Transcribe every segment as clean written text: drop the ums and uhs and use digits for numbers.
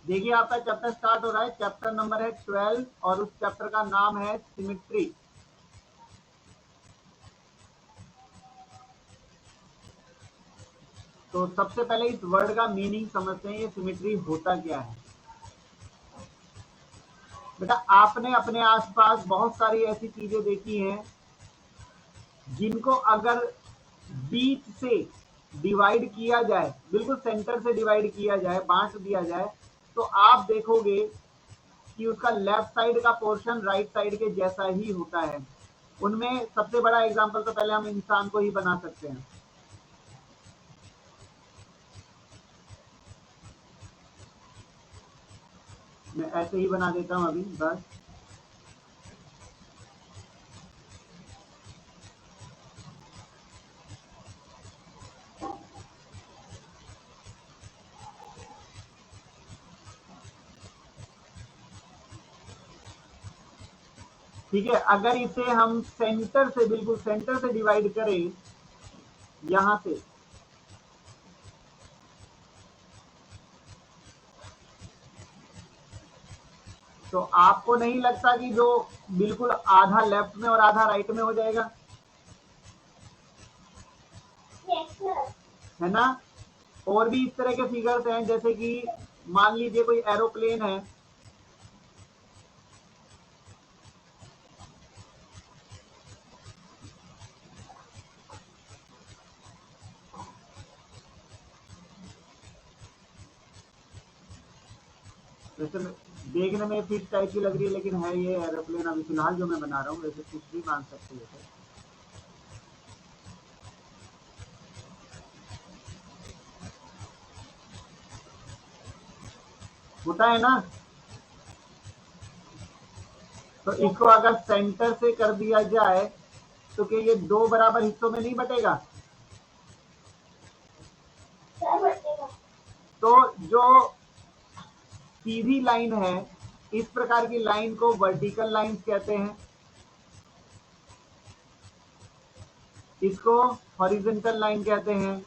देखिए आपका chapter start हो रहा है, चैप्टर नंबर है 12 और उस चैप्टर का नाम है सिमेट्री। तो सबसे पहले इस वर्ड का मीनिंग समझते हैं, ये सिमेट्री होता क्या है। बेटा आपने अपने आसपास बहुत सारी ऐसी चीजें देखी हैं जिनको अगर बीच से डिवाइड किया जाए, बिल्कुल सेंटर से डिवाइड किया जाए, बांट दिया जाए, तो आप देखोगे कि उसका लेफ्ट साइड का पोर्शन राइट साइड के जैसा ही होता है। उनमें सबसे बड़ा एग्जांपल तो पहले हम इंसान को ही बना सकते हैं। मैं ऐसे ही बना देता हूं अभी बस। ठीक है, अगर इसे हम सेंटर से, बिल्कुल सेंटर से डिवाइड करें यहां से, तो आपको नहीं लगता कि जो बिल्कुल आधा लेफ्ट में और आधा राइट में हो जाएगा? है ना। और भी इस तरह के फिगर्स हैं, जैसे कि मान लीजिए कोई एरोप्लेन है, वैसे देखने में फिश टाइप की लग रही है लेकिन है ये एरोप्लेन अभी फिलहाल जो मैं बना रहा हूँ, वैसे कुछ भी मान सकते हो। होता है ना। तो इसको अगर सेंटर से कर दिया जाए तो क्या ये दो बराबर हिस्सों में नहीं बटेगा? तो जो सीधी लाइन है, इस प्रकार की लाइन को वर्टिकल लाइन कहते हैं, इसको हॉरिजॉन्टल लाइन कहते हैं।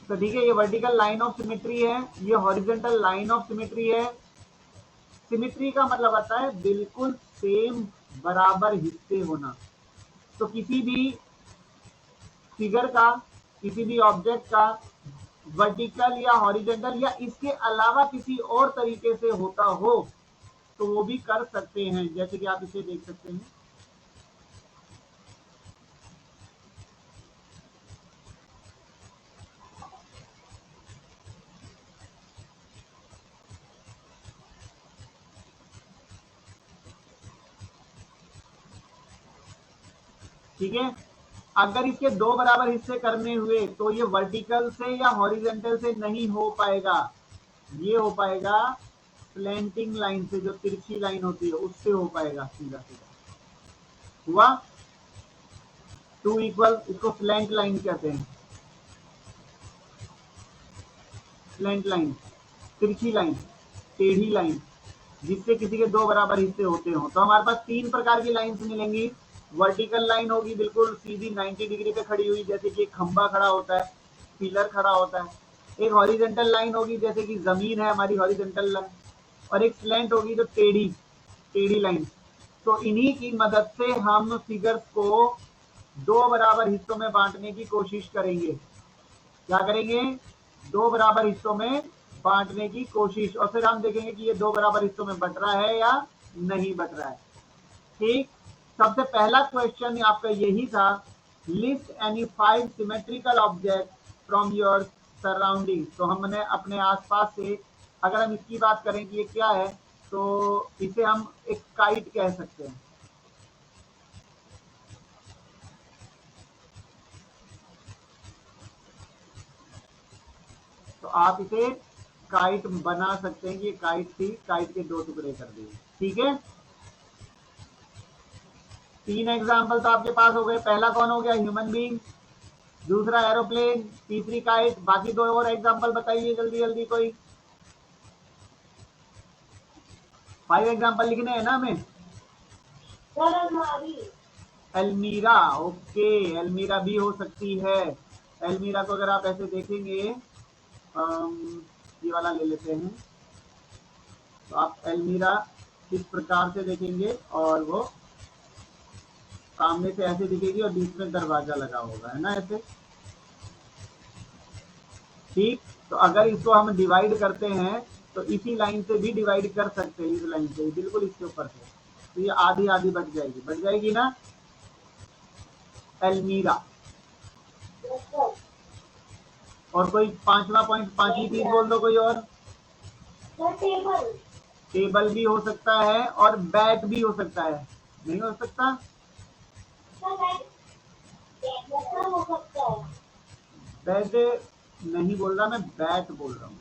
तो ठीक है, ये वर्टिकल लाइन ऑफ सिमेट्री है, ये हॉरिजॉन्टल लाइन ऑफ सिमेट्री है। सिमेट्री का मतलब आता है बिल्कुल सेम, बराबर हिस्से होना। तो किसी भी फिगर का, किसी भी ऑब्जेक्ट का वर्टिकल या हॉरिजॉन्टल या इसके अलावा किसी और तरीके से होता हो तो वो भी कर सकते हैं, जैसे कि आप इसे देख सकते हैं। ठीक है, अगर इसके दो बराबर हिस्से करने हुए तो ये वर्टिकल से या हॉरिजॉन्टल से नहीं हो पाएगा, ये हो पाएगा स्लैंटिंग लाइन से, जो तिरछी लाइन होती है उससे हो पाएगा, सीधा सीधा हुआ। टू इक्वल, इसको स्लैंट लाइन कहते हैं। स्लैंट लाइन, तिरछी लाइन, टेढ़ी लाइन, जिससे किसी के दो बराबर हिस्से होते हो। तो हमारे पास तीन प्रकार की लाइंस मिलेंगी। वर्टिकल लाइन होगी बिल्कुल सीधी 90 डिग्री पे खड़ी हुई, जैसे कि एक खंबा खड़ा होता है, पिलर खड़ा होता है। एक हॉरिजॉन्टल लाइन होगी, जैसे कि जमीन है हमारी हॉरिजॉन्टल लाइन। और एक स्लैंट होगी जो टेढ़ी, टेढ़ी लाइन। तो इन्हीं की मदद से हम फिगर्स को दो बराबर हिस्सों में बांटने की कोशिश करेंगे। क्या करेंगे? दो बराबर हिस्सों में बांटने की कोशिश, और फिर हम देखेंगे कि ये दो बराबर हिस्सों में बट रहा है या नहीं बट रहा है। ठीक, सबसे पहला क्वेश्चन आपका यही था, list any 5 symmetrical object from your surrounding. तो हमने अपने आसपास से, अगर हम इसकी बात करें कि ये क्या है, तो इसे हम एक काइट कह सकते हैं। तो आप इसे काइट बना सकते हैं कि काइट थी, काइट के दो टुकड़े कर दिए। ठीक है, तीन एग्जाम्पल तो आपके पास हो गए। पहला कौन हो गया? ह्यूमन बीइंग, दूसरा एरोप्लेन, तीसरी काइट। बाकी दो और एग्जाम्पल बताइए जल्दी जल्दी कोई। 5 एग्जाम्पल लिखने हैं ना हमें। एल्मीरा, ओके, एल्मीरा भी हो सकती है। एल्मीरा को अगर आप ऐसे देखेंगे, ये वाला ले लेते हैं, तो आप एल्मीरा इस प्रकार से देखेंगे और वो सामने से ऐसे दिखेगी और बीच में दरवाजा लगा होगा, है ना, ऐसे। ठीक, तो अगर इसको हम डिवाइड करते हैं तो इसी लाइन से भी डिवाइड कर सकते हैं, इस लाइन से बिल्कुल इसके ऊपर से, तो ये आधी आधी बच जाएगी ना एल्मीरा। और कोई पांचवा पॉइंट, पांचवी चीज बोल दो कोई और। टेबल भी हो सकता है और बैट भी हो सकता है, नहीं हो सकता? बैट नहीं बोल रहा मैं, बैट बोल रहा हूँ।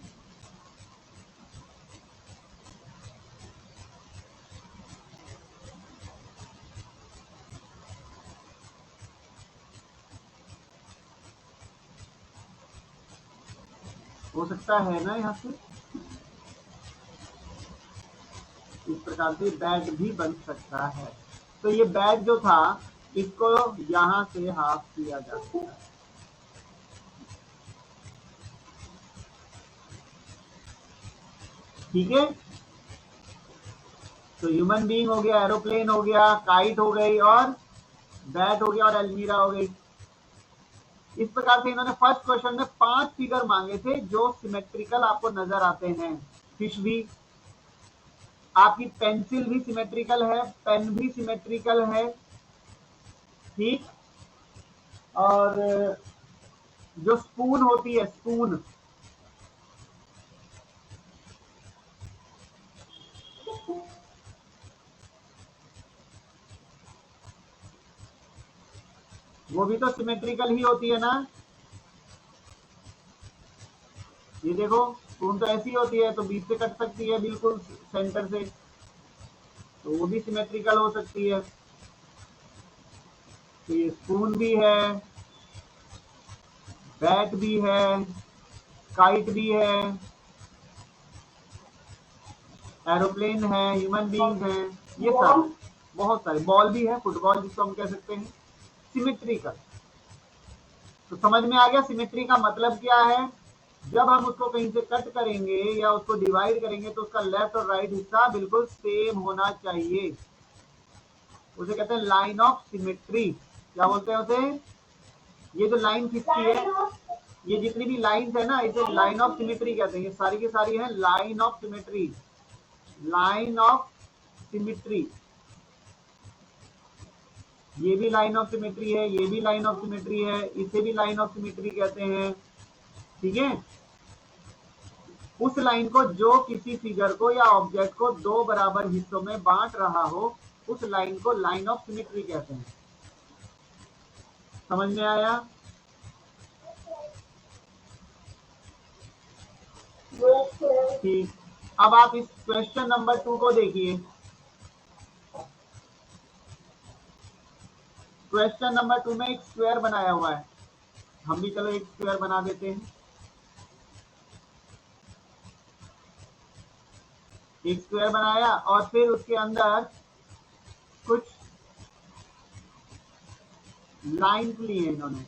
हो सकता है ना, यहाँ से इस प्रकार से बैट भी बन सकता है। तो ये बैट जो था इसको यहाँ से हाफ किया जा सकता है। ठीक है, तो ह्यूमन बीइंग हो गया, एरोप्लेन हो गया, काइट हो गई और बैट हो गया और एल्मीरा हो गई। इस प्रकार से इन्होंने फर्स्ट क्वेश्चन में 5 फिगर मांगे थे जो सिमेट्रिकल आपको नजर आते हैं। फिश भी, आपकी पेंसिल भी सिमेट्रिकल है, पेन भी सिमेट्रिकल है, ठीक। और जो स्पून होती है, स्पून, वो भी तो सिमेट्रिकल ही होती है ना। ये देखो, स्पून तो ऐसी होती है, तो बीच से कट सकती है बिल्कुल सेंटर से, तो वो भी सिमेट्रिकल हो सकती है। तो ये स्पून भी है, बैट भी है, काइट भी है, एरोप्लेन है, ह्यूमन बीइंग है, ये सब बहुत सारे, बॉल भी है, फुटबॉल जिसको हम कह सकते हैं, सिमेट्रिकल। तो समझ में आ गया सिमेट्री का मतलब क्या है। जब हम उसको कहीं से कट करेंगे या उसको डिवाइड करेंगे तो उसका लेफ्ट और राइट हिस्सा बिल्कुल सेम होना चाहिए, उसे कहते हैं लाइन ऑफ सिमेट्री। क्या बोलते हैं उसे? ये जो लाइन खिंचती है, ये जितनी भी लाइंस है ना, इसे लाइन ऑफ सिमेट्री कहते हैं। ये सारी की सारी है line of symmetry, line of symmetry. ये भी लाइन ऑफ सिमेट्री है, ये भी लाइन ऑफ सिमेट्री है, इसे भी लाइन ऑफ सिमेट्री कहते हैं, ठीक है। उस लाइन को जो किसी फिगर को या ऑब्जेक्ट को दो बराबर हिस्सों में बांट रहा हो, उस लाइन को लाइन ऑफ सिमेट्री कहते हैं। समझ में आया? ठीक, अब आप इस क्वेश्चन नंबर 2 को देखिए। क्वेश्चन नंबर 2 में एक स्क्वायर बनाया हुआ है, हम भी चलो एक स्क्वायर बना देते हैं। एक स्क्वायर बनाया और फिर उसके अंदर कुछ लाइंस लिए इन्होंने।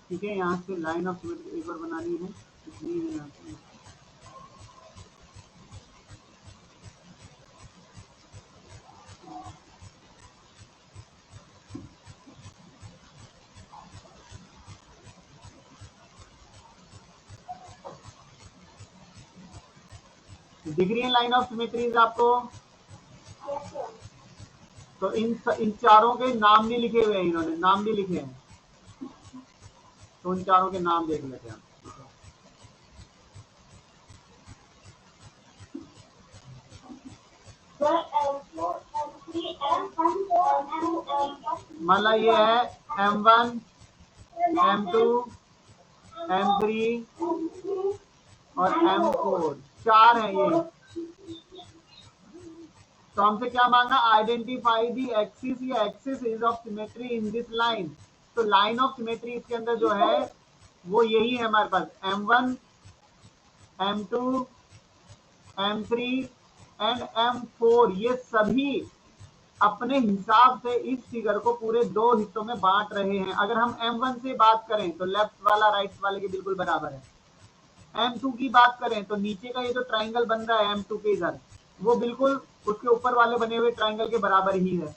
ठीक है, यहाँ से लाइन ऑफ सिमेट्री एक बार बनानी है, इसलिए यहाँ से दिख रही है लाइन ऑफ सिमेट्रीज आपको। तो इन चारों के नाम भी लिखे हुए हैं, इन्होंने नाम भी लिखे हैं। तो उन चारों के नाम देख लेते हैं। मतलब ये है M1, M2, M3 और M4, 4 है ये। तो हमसे क्या मांगा, आइडेंटिफाई दी एक्सिस या axis of symmetry in this line. तो लाइन ऑफ सिमेट्री इसके अंदर जो है वो यही है हमारे पास, M1, M2, M3 and M4। ये सभी अपने हिसाब से इस फिगर को पूरे दो हिस्सों में बांट रहे हैं। अगर हम M1 से बात करें तो लेफ्ट वाला राइट वाले के बिल्कुल बराबर है। M2 की बात करें तो नीचे का ये जो ट्राइंगल बन रहा है M2 के इधर, वो बिल्कुल उसके ऊपर वाले बने हुए ट्राइंगल के बराबर ही है।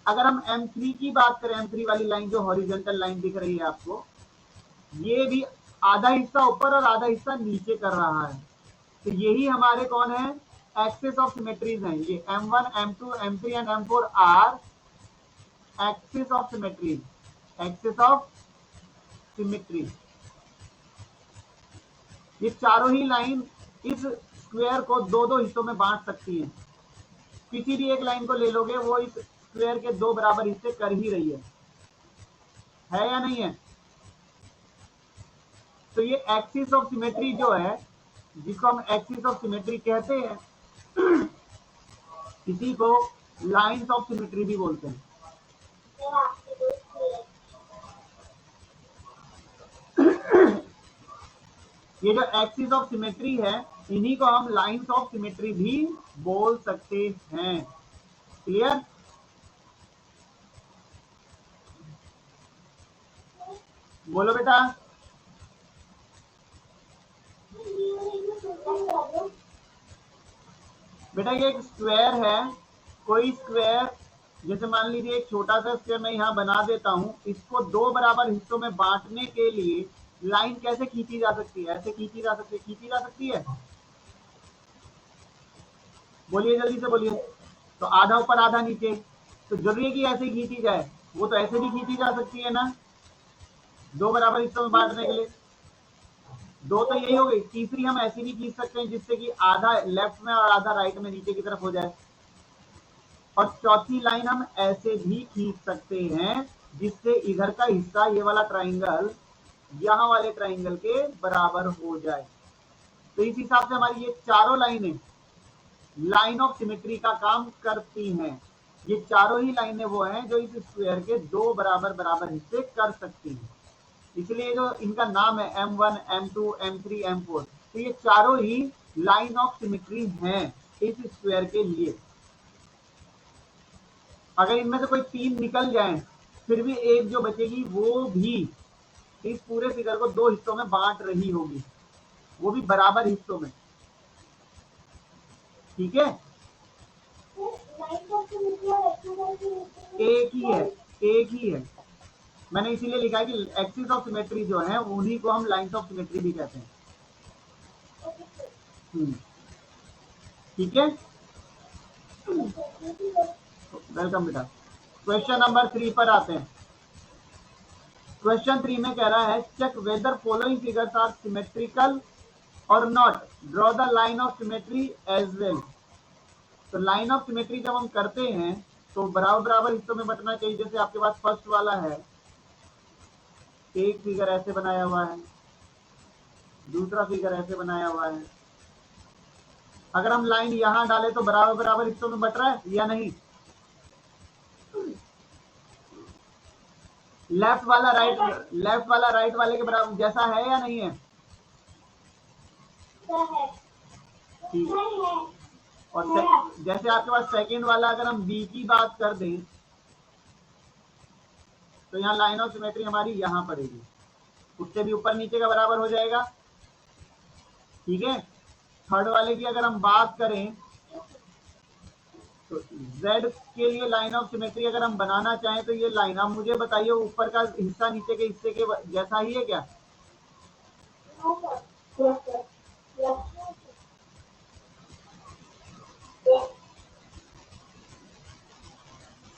अगर हम M3 की बात करें, M3 वाली लाइन जो हॉरिजॉन्टल लाइन दिख रही है आपको, ये भी आधा हिस्सा ऊपर और आधा हिस्सा नीचे कर रहा है। तो यही हमारे कौन है, एक्सिस ऑफ सिमेट्रीज हैं। ये M1, M2, M3 and M4 are axis of symmetries, axis of symmetry. ये चारों ही लाइन इस स्क्वायर को दो दो हिस्सों में बांट सकती हैं। किसी भी एक लाइन को ले लोगे वो इस स्क्वायर के दो बराबर हिस्से कर ही रही है या नहीं है। तो ये एक्सिस ऑफ सिमेट्री जो है, जिसको हम एक्सिस ऑफ सिमेट्री कहते हैं, इसी को लाइंस ऑफ सिमेट्री भी बोलते हैं। ये जो एक्सिस ऑफ सिमेट्री है, इन्हीं को हम लाइंस ऑफ सिमेट्री भी बोल सकते हैं। क्लियर? बोलो बेटा। बेटा ये एक स्क्वायर है, कोई स्क्वायर, जैसे मान लीजिए एक छोटा सा स्क्वायर मैं यहाँ बना देता हूँ। इसको दो बराबर हिस्सों में बांटने के लिए लाइन कैसे खींची जा सकती है? ऐसे खींची जा सकती है। बोलिए, जल्दी से बोलिए। तो आधा ऊपर आधा नीचे, तो जरूरी है कि ऐसे खींची जाए? वो तो ऐसे भी खींची जा सकती है ना, दो बराबर हिस्सों में बांटने के लिए। दो तो यही हो गई, तीसरी हम ऐसी भी खींच सकते हैं जिससे कि आधा लेफ्ट में और आधा राइट में नीचे की तरफ हो जाए। और चौथी लाइन हम ऐसे भी खींच सकते हैं जिससे इधर का हिस्सा, ये वाला ट्राइंगल, यहाँ वाले ट्राइंगल के बराबर हो जाए। तो इस हिसाब से हमारी ये चारों लाइनें लाइन ऑफ सिमेट्री का काम करती हैं। ये चारों ही लाइनें वो हैं जो इस स्क्वायर के दो बराबर बराबर हिस्से कर सकती हैं। इसलिए जो इनका नाम है M1, M2, M3, M4, तो ये चारों ही लाइन ऑफ सिमेट्री हैं इस स्क्वायर के लिए। अगर इनमें से कोई तीन निकल जाए, फिर भी एक जो बचेगी वो भी इस पूरे फिगर को दो हिस्सों में बांट रही होगी, वो भी बराबर हिस्सों में। ठीक है, एक ही है। मैंने इसीलिए लिखा है कि एक्सिस ऑफ सिमेट्री जो है उन्हीं को हम लाइंस ऑफ सिमेट्री भी कहते हैं। ठीक है, वेलकम बेटा। क्वेश्चन नंबर 3 पर आते हैं। क्वेश्चन 3 में कह रहा है, check whether following figures are symmetrical और not, draw the line of symmetry as well. तो लाइन ऑफ सिमेट्री जब हम करते हैं तो बराबर बराबर हिस्सों में बंटना चाहिए। जैसे आपके पास फर्स्ट वाला है, एक फिगर ऐसे बनाया हुआ है, दूसरा फिगर ऐसे बनाया हुआ है। अगर हम लाइन यहां डालें तो बराबर बराबर हिस्सों में बट रहा है या नहीं? लेफ्ट वाला राइट वाले के बराबर जैसा है या नहीं है? ठीक है। और जैसे आपके पास सेकंड वाला, अगर हम बी की बात कर दें तो यहाँ लाइन ऑफ सिमेट्री हमारी यहाँ पड़ेगी, उससे भी ऊपर नीचे का बराबर हो जाएगा। ठीक है। थर्ड वाले की अगर हम बात करें तो Z के लिए लाइन ऑफ सिमेट्री अगर हम बनाना चाहें तो ये लाइन, आप मुझे बताइए, ऊपर का हिस्सा नीचे के हिस्से के जैसा ही है क्या?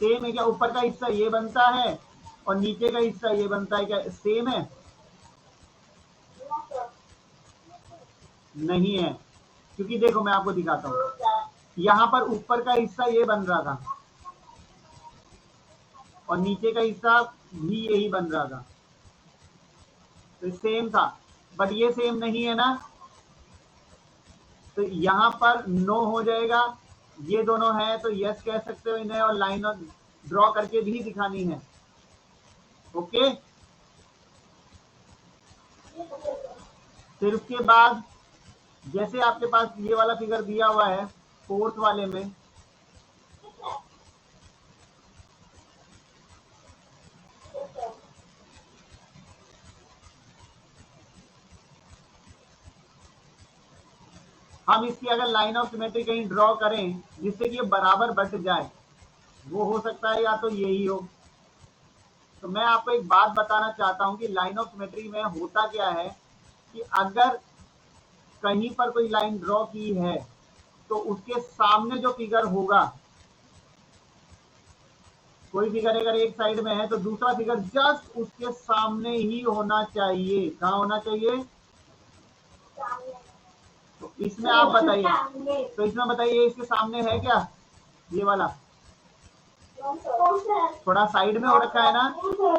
सेम है क्या? ऊपर का हिस्सा ये बनता है और नीचे का हिस्सा ये बनता है क्या? सेम है। नहीं है, क्योंकि देखो मैं आपको दिखाता हूँ, यहाँ पर ऊपर का हिस्सा ये बन रहा था और नीचे का हिस्सा भी यही बन रहा था, तो सेम था, बट ये सेम नहीं है ना, तो यहाँ पर नो हो जाएगा। ये दोनों है तो यस कह सकते हो इन्हें, और लाइन ड्रॉ करके भी दिखानी है। ओके, फिर उसके बाद जैसे आपके पास ये वाला फिगर दिया हुआ है, फोर्थ वाले में हम इसकी अगर लाइन ऑफ सिमेट्री कहीं ड्रॉ करें जिससे कि ये बराबर बट जाए, वो हो सकता है या तो यही हो। तो मैं आपको एक बात बताना चाहता हूं कि लाइन ऑफ सिमेट्री में होता क्या है कि अगर कहीं पर कोई लाइन ड्रॉ की है तो उसके सामने जो फिगर होगा, कोई फिगर अगर एक साइड में है तो दूसरा फिगर जस्ट उसके सामने ही होना चाहिए। कहाँ होना चाहिए? तो इसमें आप बताइए, तो इसमें बताइए इसके सामने है क्या ये वाला? थोड़ा साइड में हो रखा है ना, तो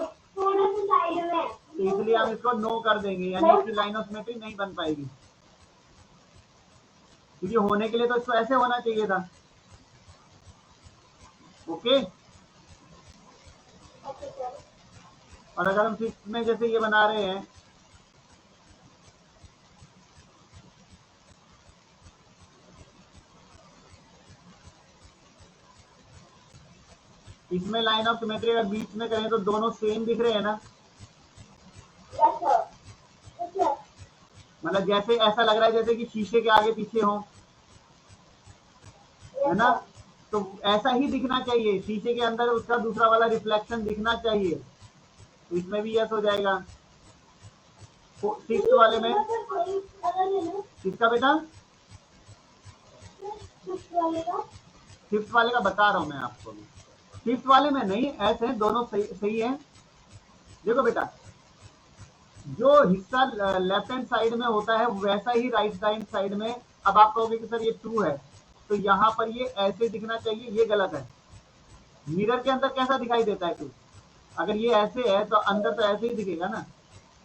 इसलिए हम इसको नो कर देंगे, यानी इसकी लाइन ऑफ सिमेट्री नहीं बन पाएगी, क्योंकि होने के लिए तो इसको ऐसे होना चाहिए था। ओके, और अगर हम फिफ्थ में जैसे ये बना रहे हैं, इसमें लाइन ऑफ सिमेट्री अगर बीच में करें तो दोनों सेम दिख रहे हैं ना, मतलब जैसे ऐसा लग रहा है जैसे कि शीशे के आगे पीछे हो, है ना, तो ऐसा ही दिखना चाहिए, शीशे के अंदर उसका दूसरा वाला रिफ्लेक्शन दिखना चाहिए, तो इसमें भी यस हो जाएगा। सिक्स्थ वाले में किसका बेटा? फिफ्थ वाले का बता रहा हूं मैं आपको, फिफ्थ वाले में नहीं, ऐसे हैं दोनों सही है। देखो बेटा, जो हिस्सा लेफ्ट हैंड साइड में होता है वैसा ही राइट हैंड साइड में, अब आप कहोगे कि सर ये ट्रू है, तो यहाँ पर ये ऐसे दिखना चाहिए, ये गलत है। मिरर के अंदर कैसा दिखाई देता है ट्रू? अगर ये ऐसे है तो अंदर तो ऐसे ही दिखेगा ना,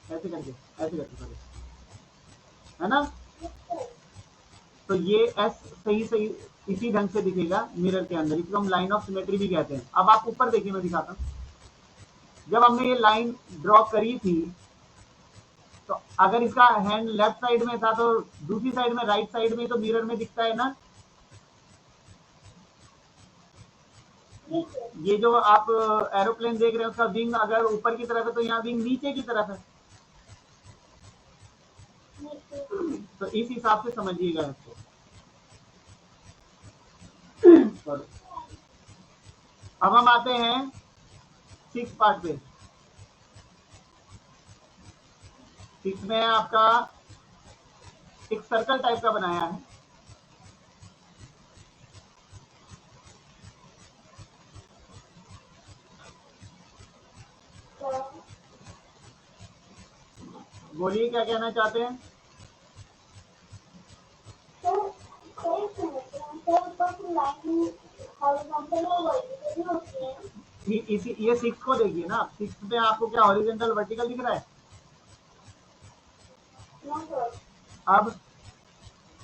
ऐसे करके, ऐसे करके सॉरी, है ना, तो ये एस सही सही इसी ढंग से दिखेगा मिरर के अंदर, इसको हम लाइन ऑफ सिमेट्री भी कहते हैं। अब आप ऊपर देखिए, मैं दिखाता हूँ, जब हमने ये लाइन ड्रॉ करी थी तो अगर इसका हैंड लेफ्ट साइड में था तो दूसरी साइड में, राइट साइड में तो मिरर में दिखता है ना, ये जो आप एरोप्लेन देख रहे हैं उसका विंग अगर ऊपर की तरफ है तो यहाँ विंग नीचे की तरफ है, तो इस हिसाब से समझिएगा इसको। अब हम आते हैं सिक्स पार्ट पे। सिक्स में आपका एक सर्कल टाइप का बनाया है, बोलिए क्या कहना चाहते हैं? ये सिक्स को देखिए ना, सिक्स में आपको क्या हॉरिजॉन्टल वर्टिकल दिख रहा है? अब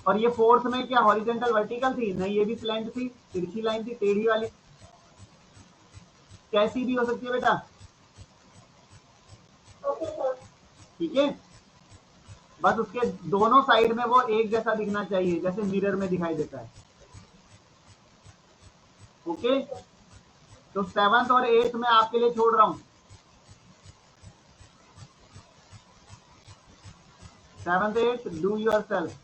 और ये फोर्थ में क्या हॉरिजॉन्टल वर्टिकल थी? नहीं, ये भी स्लैंट थी, तिरछी लाइन थी, टेढ़ी वाली, कैसी भी हो सकती है बेटा, ठीक है, बस उसके दोनों साइड में वो एक जैसा दिखना चाहिए जैसे मिरर में दिखाई देता है। ओके, तो सेवंथ और एट्थ में आपके लिए छोड़ रहा हूं, seventh eighth do your self,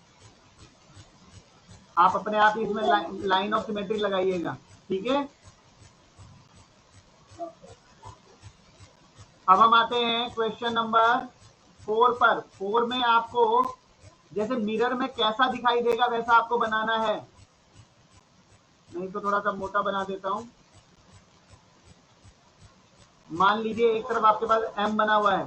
आप अपने आप ही इसमें लाइन ऑफ सिमेट्री लगाइएगा, ठीक है। अब हम आते हैं क्वेश्चन नंबर 4 पर। 4 में आपको जैसे मिरर में कैसा दिखाई देगा वैसा आपको बनाना है, नहीं तो थोड़ा सा मोटा बना देता हूं। मान लीजिए एक तरफ आपके पास एम बना हुआ है,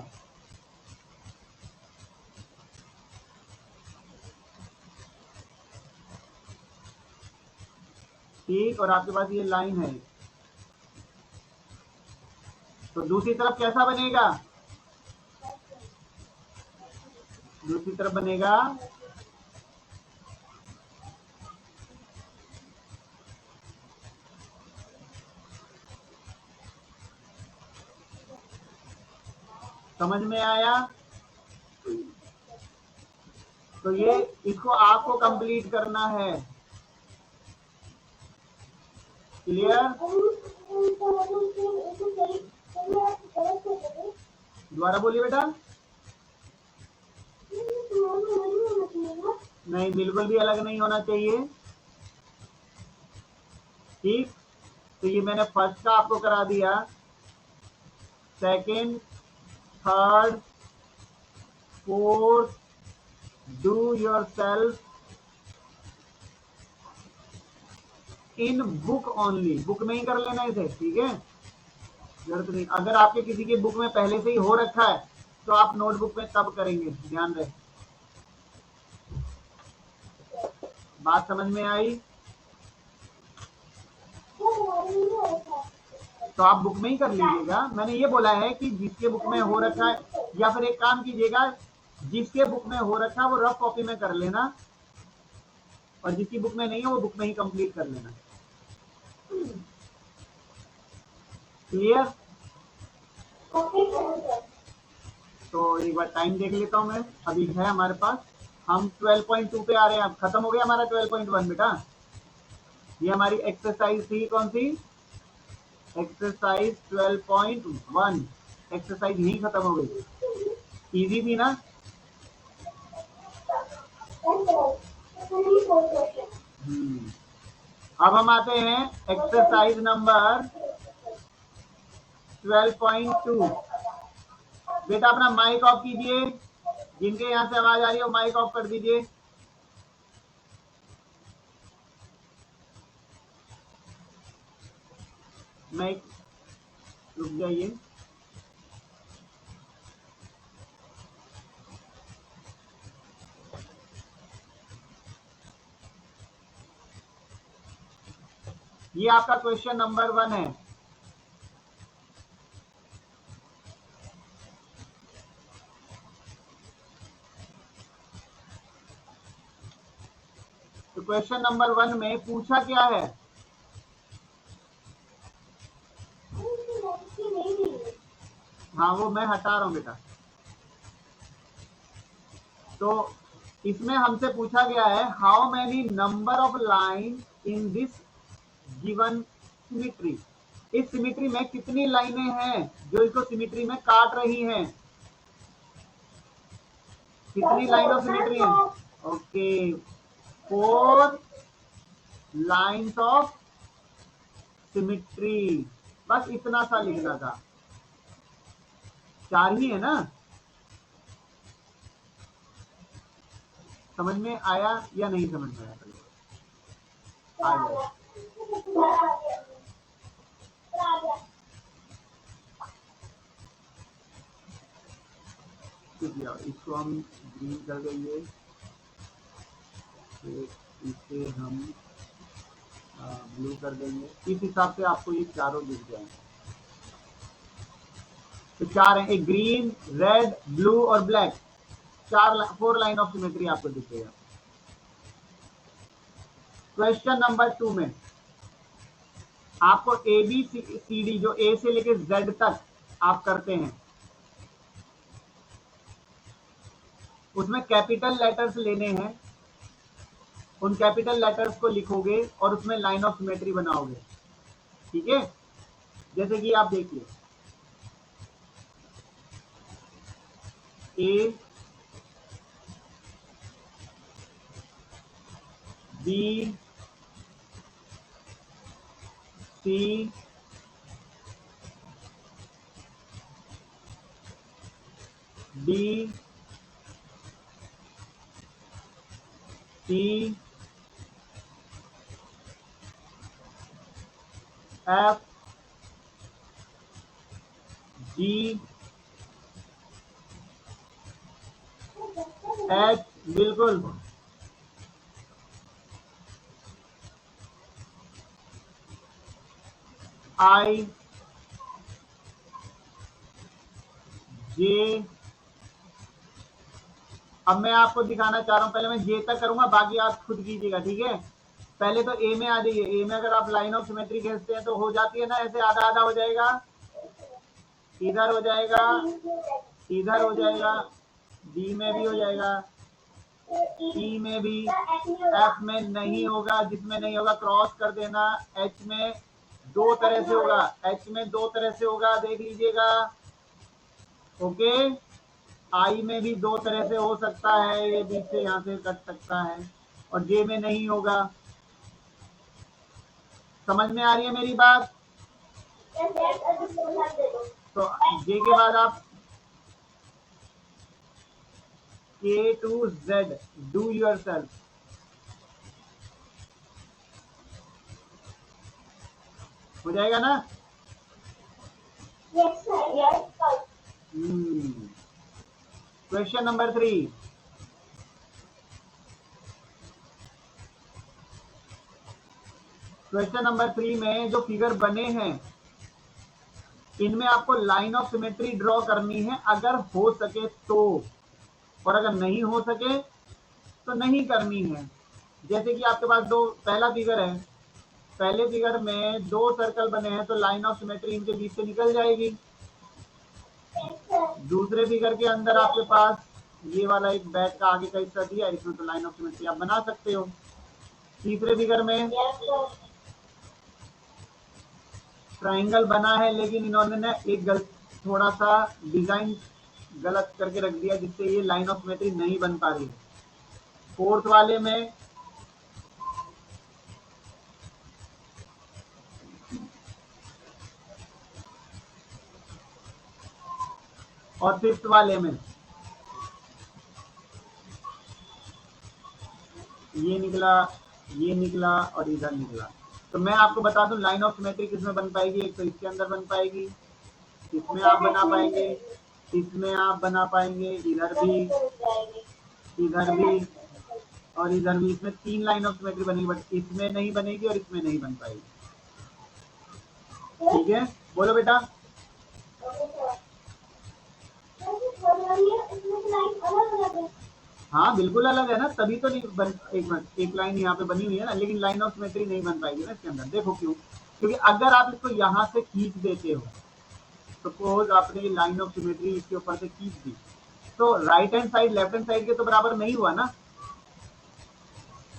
ठीक, और आपके पास ये लाइन है, तो दूसरी तरफ कैसा बनेगा? दूसरी तरफ बनेगा समझ में आया? तो ये इसको आपको कंप्लीट करना है। क्लियर? दोबारा बोलिए बेटा। नहीं, बिल्कुल भी अलग नहीं होना चाहिए। ठीक, तो ये मैंने फर्स्ट का आपको करा दिया, second, third, fourth, do yourself in book only, book में ही कर लेना इसे, ठीक है? जरूरत नहीं, अगर आपके किसी के बुक में पहले से ही हो रखा है तो आप नोटबुक में तब करेंगे, ध्यान रहे। बात समझ में आई? तो आप बुक में ही कर लीजिएगा। मैंने ये बोला है कि जिसके बुक में हो रखा है, या फिर एक काम कीजिएगा, जिसके बुक में हो रखा है वो रफ कॉपी में कर लेना, और जिसकी बुक में नहीं है वो बुक में ही कंप्लीट कर लेना। क्लियर? तो एक बार टाइम देख लेता हूं मैं, अभी है हमारे पास, हम 12.2 पे आ रहे हैं। अब खत्म हो गया हमारा 12.1 बेटा। ये हमारी एक्सरसाइज थी, कौन सी? एक्सरसाइज 12.1। एक्सरसाइज नहीं खत्म हो गई, इजी थी ना? अब हम आते हैं एक्सरसाइज नंबर 12.2। बेटा अपना माइक ऑफ कीजिए, जिनके यहाँ से आवाज आ रही है वो माइक ऑफ कर दीजिए। माइक रुक जाइए। ये आपका क्वेश्चन नंबर 1 है। तो क्वेश्चन नंबर 1 में पूछा क्या है? हाँ, वो मैं हटा रहा हूं बेटा। तो इसमें हमसे पूछा गया है, how many number of line in this given symmetry. इस सिमिट्री में कितनी लाइनें हैं जो इसको सिमिट्री में काट रही हैं? कितनी लाइन ऑफ सिमिट्री है? Okay, 4 lines of symmetry. बस इतना सा लिखना था। 4 ही है ना? समझ में आया या नहीं समझ में आया? आ जाए। इसको हम ग्रीन कर देंगे, फिर इसे हम ब्लू कर देंगे। इस हिसाब से आपको ये चारों दिख जाएंगे। तो 4 है, एक ग्रीन, रेड, ब्लू और ब्लैक। 4 लाइन ऑफ सिमेट्री आपको दिखेगा। क्वेश्चन नंबर 2 में आपको ए बी सी डी, जो ए से लेकर जेड तक आप करते हैं, उसमें कैपिटल लेटर्स लेने हैं। उन कैपिटल लेटर्स को लिखोगे और उसमें लाइन ऑफ सिमेट्री बनाओगे, ठीक है? जैसे कि आप देखिए, ए, बी, सी, डी, सी, एफ, जी, एच, बिल्कुल। आई जे, अब मैं आपको दिखाना चाह रहा हूं, पहले मैं जे तक करूंगा, बाकी आप खुद कीजिएगा, ठीक है। पहले तो ए में आ जाइए। ए में अगर आप लाइन ऑफ सिमेट्री खींचते हैं तो हो जाती है ना, ऐसे आधा आधा हो जाएगा, इधर हो जाएगा, इधर हो जाएगा, डी में भी हो जाएगा, ई में भी, एफ में नहीं होगा, जिसमें नहीं होगा क्रॉस कर देना। एच में दो तरह से होगा, एच में दो तरह से होगा, देख लीजिएगा, ओके। आई में भी दो तरह से हो सकता है, ये बीच से यहाँ से कट सकता है, और जे में नहीं होगा। समझ में आ रही है मेरी बात? तो जे के बाद आप A to Z, do yourself, हो जाएगा ना? Yes, sir. Yes, sir. Question number 3, question number 3 में जो फिगर बने हैं इनमें आपको लाइन ऑफ सिमेट्री ड्रॉ करनी है, अगर हो सके तो, और अगर नहीं हो सके तो नहीं करनी है। जैसे कि आपके पास दो, पहला फिगर है, पहले फिगर में दो सर्कल बने हैं तो लाइन ऑफ सिमेट्री इनके बीच से निकल जाएगी। दूसरे फिगर के अंदर आपके पास ये वाला एक बैट का आगे का हिस्सा दिया, इसमें तो लाइन ऑफ सिमेट्री आप बना सकते हो। तीसरे फिगर में ट्राइंगल बना है, लेकिन इन्होंने ना एक थोड़ा सा डिजाइन गलत करके रख दिया, जिससे ये लाइन ऑफ सिमेट्री नहीं बन पा रही है। फोर्थ वाले में और फिफ्थ वाले में ये निकला, ये निकला और इधर निकला। तो मैं आपको बता दूं लाइन ऑफ सिमेट्री किसमें बन पाएगी, एक तो इसके अंदर बन पाएगी, इसमें आप बना पाएंगे, इसमें आप बना पाएंगे, इधर भी, इधर भी और इधर भी। इसमें तीन लाइन ऑफ सिमेट्री बनेगी, बट इसमें नहीं बनेगी और इसमें नहीं बन पाएगी। ठीक है, बोलो बेटा। हाँ बिल्कुल अलग है ना, तभी तो नहीं बन, एक लाइन यहाँ पे बनी हुई है ना, लेकिन लाइन ऑफ सिमेट्री नहीं बन पाएगी ना इसके अंदर। देखो क्यों, क्योंकि अगर आप इसको यहाँ से खींच देते हो, सपोज आपने लाइन ऑफ सिमेट्री इसके ऊपर से खींच दी, तो right hand side left hand side के तो बराबर नहीं हुआ ना,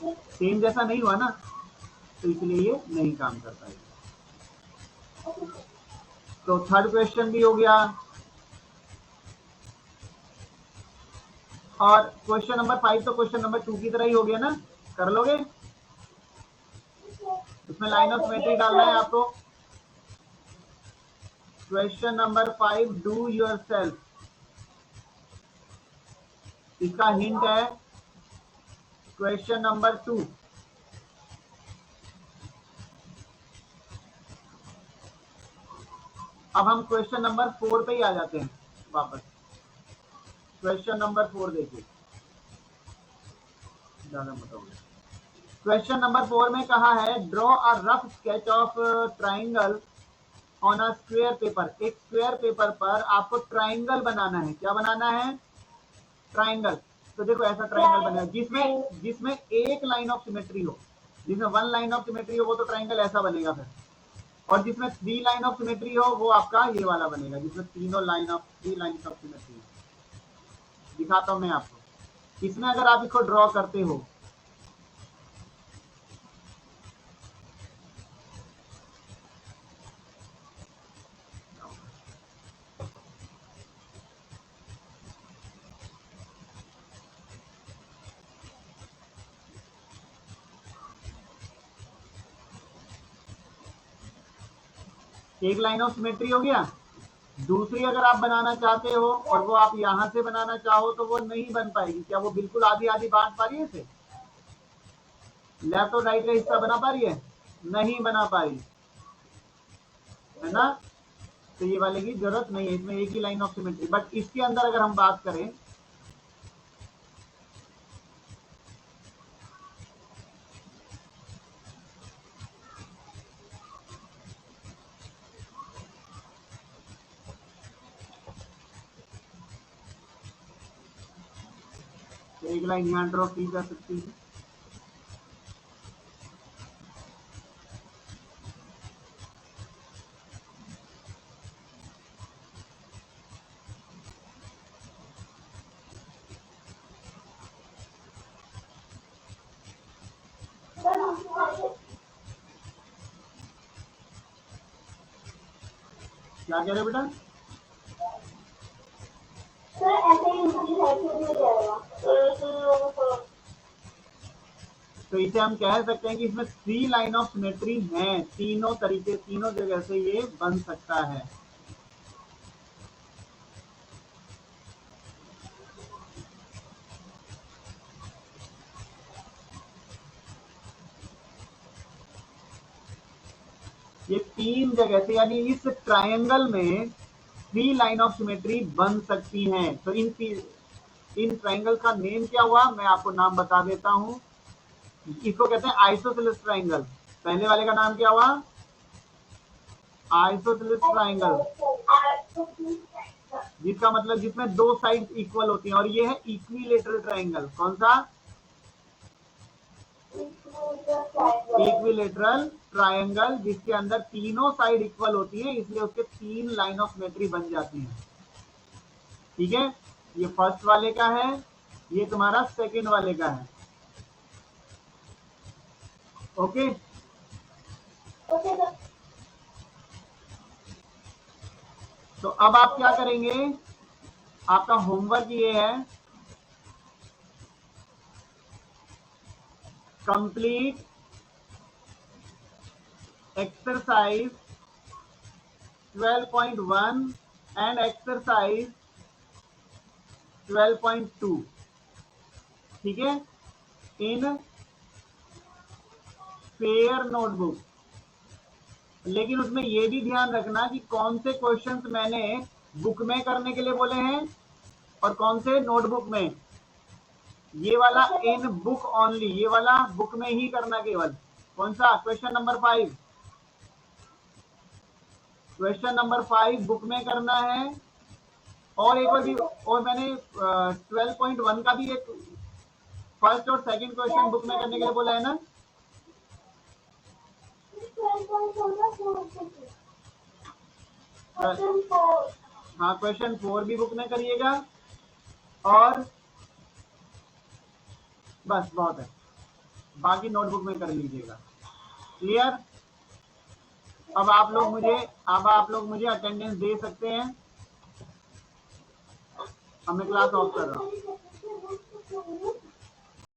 सेम जैसा नहीं हुआ ना, तो इसलिए ये नहीं काम कर पाएगा। तो थर्ड क्वेश्चन भी हो गया, और क्वेश्चन नंबर 5 तो क्वेश्चन नंबर 2 की तरह ही हो गया ना, कर लोगे? इसमें लाइन ऑफ सिमेट्री डालना है आपको। क्वेश्चन नंबर 5, डू योरसेल्फ, इसका हिंट है क्वेश्चन नंबर 2। अब हम क्वेश्चन नंबर 4 पे ही आ जाते हैं वापस। क्वेश्चन नंबर 4 देखिए, ज्यादा बताओगे। क्वेश्चन नंबर 4 में कहा है draw a rough sketch of triangle on a square paper. एक स्क्वायर पेपर पर आपको ट्राइंगल बनाना है। क्या बनाना है? ट्राइंगल। तो देखो ऐसा ट्राइंगल बनेगा जिसमें जिसमें एक लाइन ऑफ सिमेट्री हो, जिसमें वन लाइन ऑफ सिमेट्री हो वो तो ट्राइंगल ऐसा बनेगा फिर, और जिसमें थ्री लाइन ऑफ सिमेट्री हो वो आपका ये वाला बनेगा, जिसमें तीनों line of three line of symmetry. दिखाता हूं मैं आपको। इसमें अगर आप इसको ड्रॉ करते हो, एक लाइन ऑफ सिमेट्री हो गया। दूसरी अगर आप बनाना चाहते हो और वो आप यहां से बनाना चाहो तो वो नहीं बन पाएगी। क्या वो बिल्कुल आधी आधी बांट पा रही है इसे? लेफ्ट और राइट का हिस्सा बना पा रही है? नहीं बना पा रही है ना, तो ये वाले की जरूरत नहीं है, इसमें एक ही लाइन ऑफ सिमेट्री। बट इसके अंदर अगर हम बात करें, तो एक लाइन यहाँ ड्रॉ की जा सकती है। क्या कह रहे हो बेटा? सर ऐसे ही दूसरी साइड से भी हो जाएगा। तो इसे हम कह सकते हैं कि इसमें 3 लाइन ऑफ सिमेट्री हैं, तीनों तरीके, तीनों जगह से ये बन सकता है। ये 3 जगह से, यानी इस ट्रायंगल में 3 लाइन ऑफ सिमेट्री बन सकती हैं। तो इन ट्रायंगल का नेम क्या हुआ, मैं आपको नाम बता देता हूं। इसको कहते हैं आइसोसेलेस ट्रायंगल। पहले वाले का नाम क्या हुआ? आइसोसेलेस ट्रायंगल, जिसका मतलब जिसमें 2 साइड इक्वल होती हैं। और ये है इक्विलेटरल ट्रायंगल। कौन सा? इक्विलेटरल ट्रायंगल, जिसके अंदर तीनों साइड इक्वल होती है, इसलिए उसके 3 लाइन ऑफ सिमेट्री बन जाती हैं। ठीक है, ये फर्स्ट वाले का है, ये तुम्हारा सेकंड वाले का है। ओके, तो अब आप क्या करेंगे, आपका होमवर्क ये है, कंप्लीट एक्सरसाइज 12.1 एंड एक्सरसाइज 12.2। ठीक है, इन फेयर नोटबुक। लेकिन उसमें यह भी ध्यान रखना कि कौन से क्वेश्चंस मैंने बुक में करने के लिए बोले हैं और कौन से नोटबुक में। ये वाला इन बुक ओनली, ये वाला बुक में ही करना केवल। कौन सा? Question number 5। Question number 5 book में करना है। और एक बार भी, और मैंने 12.1 का भी एक फर्स्ट और सेकंड क्वेश्चन बुक में करने के लिए बोला है ना। हाँ, क्वेश्चन 4 भी बुक में करिएगा। और बस बहुत है, बाकी नोटबुक में कर लीजिएगा। क्लियर? अब आप लोग मुझे अटेंडेंस दे सकते हैं। अब मैं क्लास ऑफ कर रहा हूँ।